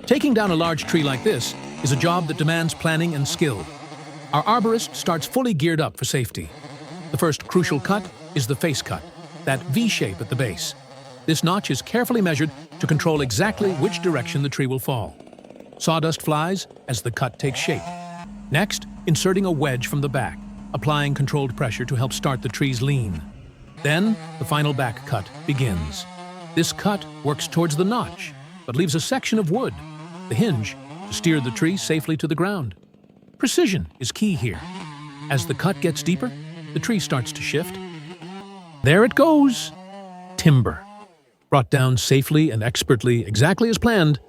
Taking down a large tree like this is a job that demands planning and skill. Our arborist starts fully geared up for safety. The first crucial cut is the face cut, that V shape at the base. This notch is carefully measured to control exactly which direction the tree will fall. Sawdust flies as the cut takes shape. Next, inserting a wedge from the back, applying controlled pressure to help start the tree's lean. Then, the final back cut begins. This cut works towards the notch, but leaves a section of wood, the hinge, to steer the tree safely to the ground. Precision is key here. As the cut gets deeper, the tree starts to shift. There it goes! Timber. Brought down safely and expertly, exactly as planned,